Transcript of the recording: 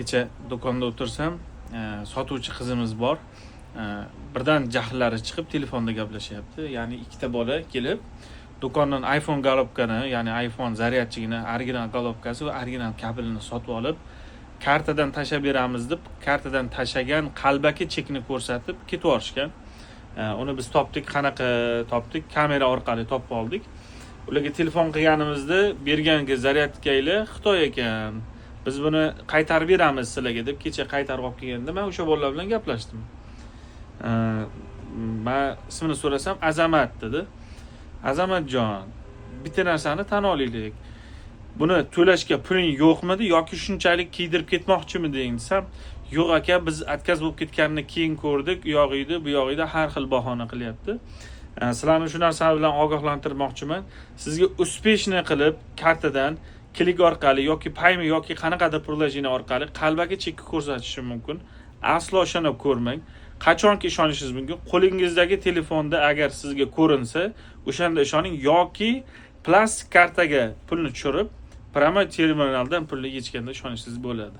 Kecha do'konda o'tirsam, sotuvchi qizimiz bor. Birdan jahllari chiqib telefonda gaplashyapti. Ya'ni ikkita bola kelib, do'kondan iPhone golobkani, ya'ni iPhone zaryadchigini, original golobkasi va original kabelini sotib olib, kartadan tashab beramiz deb, kartadan tashagan qalbaki chekni ko'rsatib ketib yorishgan. Uni biz topdik, qanaqa topdik? Kamera orqali topib oldik. Ularga telefon qilganimizda bergan zaryadkanglar Xitoy ekan. Biz buni qaytarib beramiz sizlarga deb kecha qaytarib olib kelganda men o'sha bolalar bilan gaplashdim. Men ismini so'rasam Azamat dedi. Azamatjon, bitta narsani tan olaylik. Buni to'lashga puling yo'qmidi yoki shunchalik kiydirib ketmoqchimiding desam, yo'q aka, biz отказ bo'lib ketganini keyin ko'rdik, u yog'ida, bu yog'ida har xil bahona qilyapti. Sizlarni shu narsa bilan ogohlantirmoqchiman. Sizga успешный qilib kartadan klik orqali yoki payme yoki qanaqadir prilojiya orqali qalbaki chekka ko'rsatishim mumkin. Aslo ishonib ko'rmang. Qachonki ishonishingiz mumkin? Qo'lingizdagi telefonda agar sizga ko'rinsa, o'shanda ishoning yoki plastik kartaga pulni tushirib, pramo terminaldan pulni yechganda ishonishingiz bo'ladi.